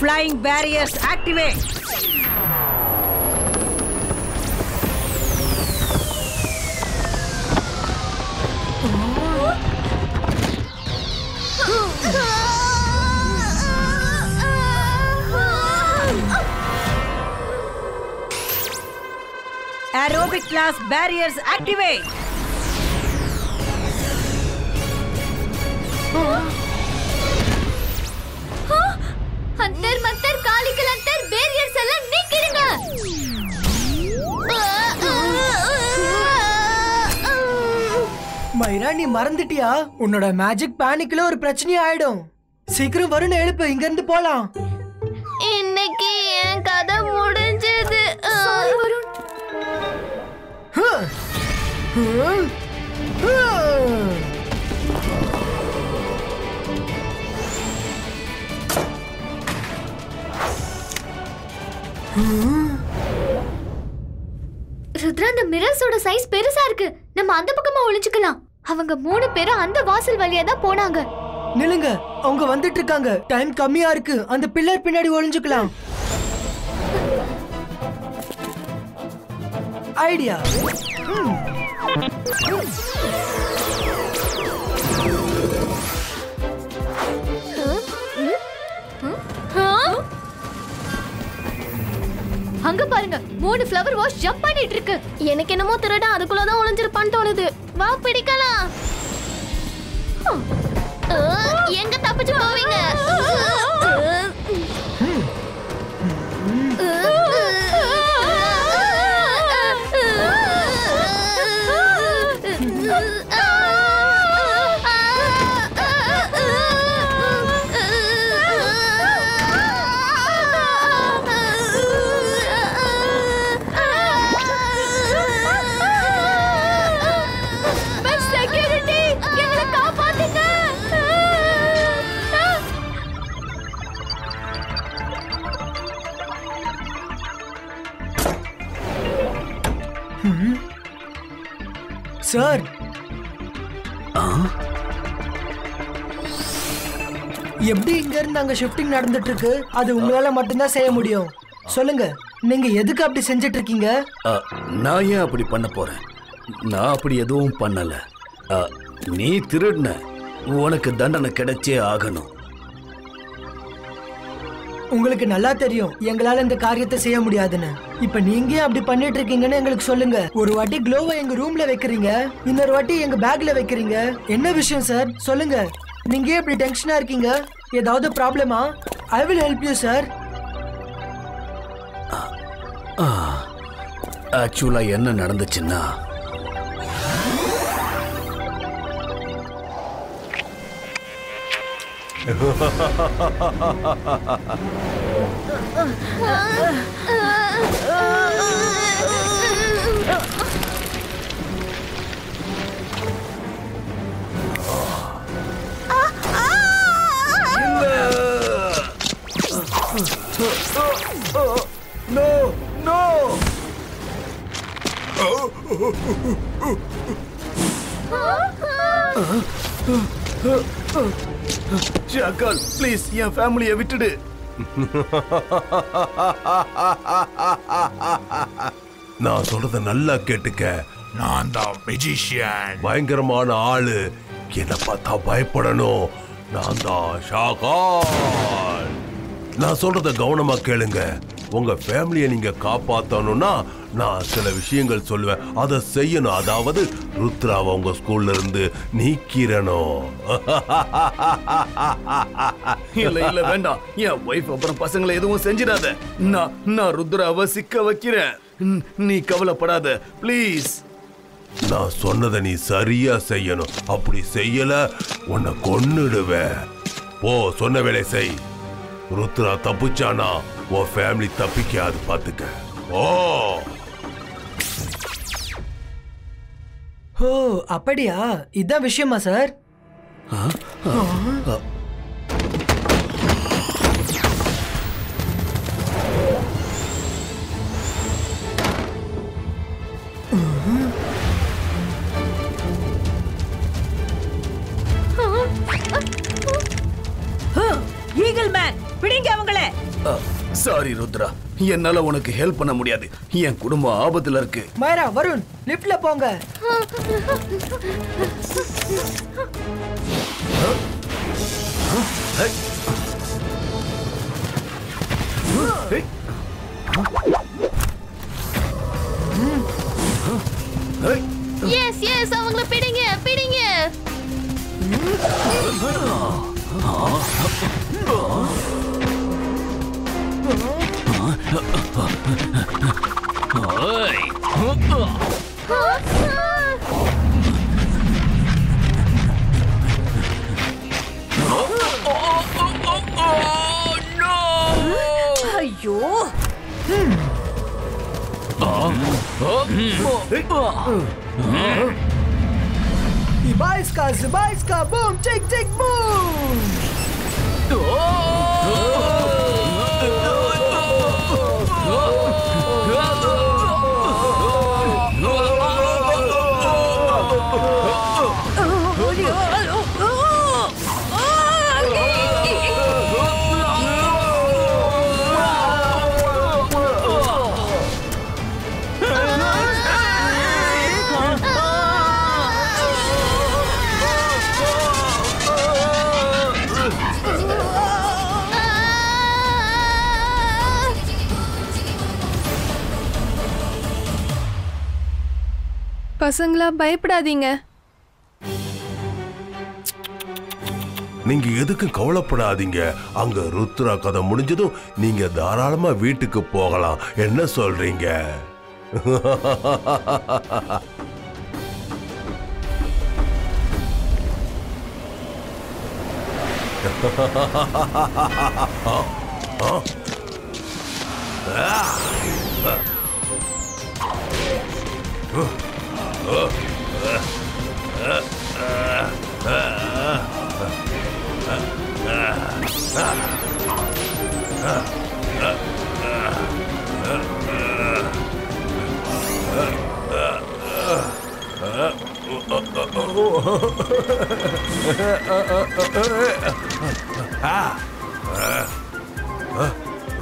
Flying barriers activate. Aerobic class barriers activate. अंतर मंतर कालिकल अंतर barriers எல்லாம் நீக்கிடுங்க. மைரா நீ மறந்துட்டியா? உன்னோட மேஜிக் பேனிக்ல ஒரு பிரச்சனை ஆயிடும். சீக்கிரம் வருண் எழுப்பு, இங்க இருந்து போலாம். இன்னைக்கு என் கதை முடிஞ்சது. வருண் ருத்ரா, அந்த மிரர்ஸோட சைஸ் பெருசா இருக்கு. நம்ம அந்த பக்கமா ஒளிஞ்சுக்கலாம். அவங்க 3 பேரும் அந்த வாசல் வழியா தான் போனாங்க. நில்லுங்க, அவங்க வந்துட்டு இருக்காங்க. டைம் கம்மியா இருக்கு. அந்த பில்லர் பின்னாடி ஒளிஞ்சுக்கலாம். ஐடியா. அங்க பாருங்க, 3 ஃப்ளவர் வாஷ் ஜம்ப் பண்ணிட்டு இருக்கு. எனக்கு என்னமோ திருட அதுக்குள்ள தான் ஒளிஞ்சிருப்பான்னு தோணுது. வா பிடிக்கலாம். எங்க தப்பிச்சு போவீங்க? சார், எப்படி இங்க இருந்து அங்க ஷிஃப்டிங் நடந்துட்டு இருக்கு? அது உங்களால மட்டும்தான் செய்ய முடியும். சொல்லுங்க, நீங்க எதுக்கு அப்படி செஞ்சிட்டு இருக்கீங்க? நான் ஏன் அப்படி பண்ண போறேன்? நான் அப்படி எதுவும் பண்ணல. நீ திருடுன, உனக்கு தண்டனை கிடைச்சே ஆகணும். உங்களுக்கு நல்லா தெரியும் எங்களால இந்த காரியத்தை செய்ய முடியாதுன்னு. இப்ப நீங்க அப்படி பண்ணிட்டு இருக்கீங்கன்னு எங்களுக்கு சொல்லுங்க. ஒரு வாட்டி க்ளோவை எங்க ரூம்ல வைக்கிறீங்க, இன்னொரு வாட்டி எங்க பேக்ல வைக்கிறீங்க. என்ன விஷயம் சார்? சொல்லுங்க. நீங்க இப்படி டென்ஷனா இருக்கீங்க? ஏதாவது ப்ராப்ளமா? I will help you sir. ஆக்சுவலா என்ன நடந்துச்சுன்னா, No, no. ஷாக்கால், ப்ளீஸ் என் ஃபேமிலியை விட்டுடு. நான் சொல்றத நல்லா கேட்டுக்க. நான் தான் மெஜிஷியன், பயங்கரமான ஆளு. என்ன பார்த்தா பயப்படணும். நான் தான் ஷாக்கால். நான் சொல்றத கவனமா கேளுங்க. உங்க ஃபேமிலியை நீங்க காப்பாத்தணும்னா நான் சில விஷயங்கள் சொல்லுவேன், அதை செய்யணும். அதாவது ருத்ராவை உங்க ஸ்கூல்ல இருந்து நீக்கிறணும். இல்ல இல்ல வேண்டாம். என் வைஃப் அப்புறம் பசங்களை எதுவும் செஞ்சிடாத. நான் ருத்ராவை சிக்க வைக்கிறேன். நீ கவலைப்படாத ப்ளீஸ். நான் சொன்னதை நீ சரியா செய்யணும். அப்படி செய்யல உன்னை கொன்னுடுவேன். போ, சொன்ன வேலை செய். ருத்ரா தப்பிச்சானா உன் ஃபேமிலி தப்பிக்காது, பாத்துக்க. ஓ, அப்படியா? இதான் விஷயமா சார்? ஈகிள் மேன், பிடிங்க அவங்கள. சாரி ருத்ரா, என்னால உனக்கு ஹெல்ப் பண்ண முடியாது. என் குடும்பம் ஆபத்துல இருக்கு. மைரா, வருண், லிஃப்ட்ல போங்க. எஸ் எஸ், அவங்கள பிடிங்க பிடிங்க. ஐயோ, Zibaiska, boom, tick, tick, boom! பசங்களா பயப்படாதீங்க. நீங்க எதுக்கு கவலைப்படாதீங்க. அங்க ருத்ரா கதை முடிஞ்சதும் நீங்க தாராளமா வீட்டுக்கு போகலாம். என்ன சொல்றீங்க?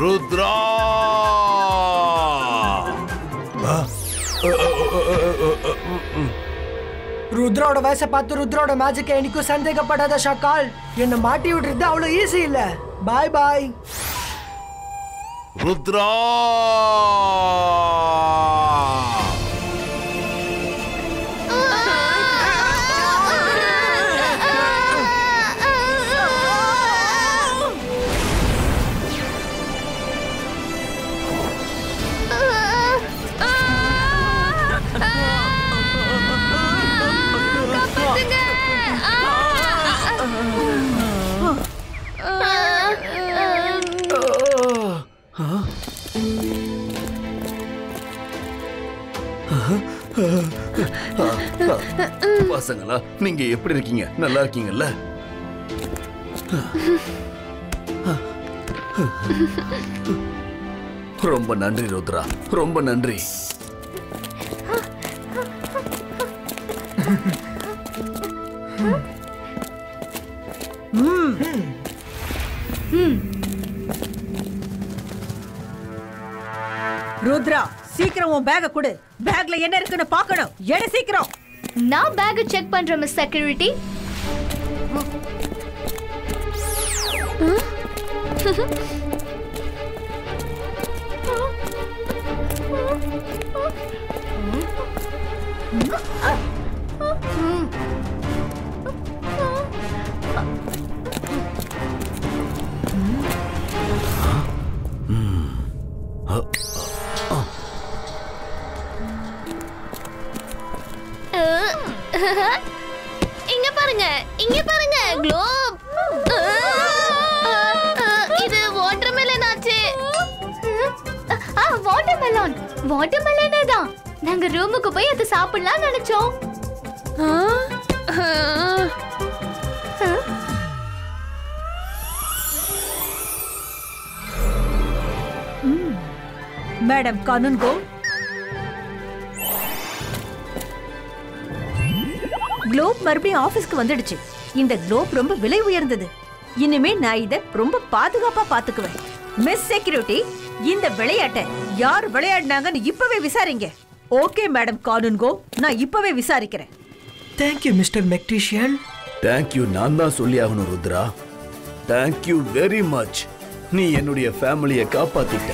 ருத்ரா, ருத்ராவோட வயசை பார்த்து ருத்ராவோட மேஜிக்கை என்னைக்கும் சந்தேகப்படாத ஷாக்கால். என்ன மாட்டி விடுறது அவ்வளவு ஈஸி இல்ல. பாய் பாய் ருத்ரா. பசங்களா, நீங்க எப்படி இருக்கீங்க? நல்லா இருக்கீங்கல்ல? ரொம்ப நன்றி ருத்ரா, ரொம்ப நன்றி. ருத்ரா, சீக்கிரம் உன் பேக கொடு. பேக்ல என்ன இருக்குன்னு பார்க்கணும். எடு சீக்கிரம். நான் பேக் செக் பண்றேன் மிஸ் செக்யூரிட்டி. இங்க பாருங்க, இங்க பாருங்க, குளோப். இது வாட்டர்மெலன் ஆச்சு. வாட்டர்மெலன், வாட்டர்மெலனே தான். நாங்க ரூமுக்கு போய் அதை சாப்பிடலாம் நினைச்சோம். மேடம் கானூன் கோ. குளோப் மறுபடியும் ஆபீஸ்க்கு வந்துடுச்சு. இந்த குளோப் ரொம்ப விலை உயர்ந்தது. இனிமே நான் இத ரொம்ப பாதுகாப்பா பாத்துக்குவேன். மிஸ் செக்யூரிட்டி, இந்த விளையாட்டை யார் விளையாடினாங்கன்னு இப்பவே விசாரிங்க. ஓகே மேடம் கானுன்கோ, நான் இப்பவே விசாரிக்கிறேன். Thank you mister மெக்டிஷியன். தேங்க்யூ நான் தான் சொல்லி ஆகணும் ருத்ரா. Thank you very much. நீ என்னுடைய ஃபேமிலியை காப்பாத்திட்ட.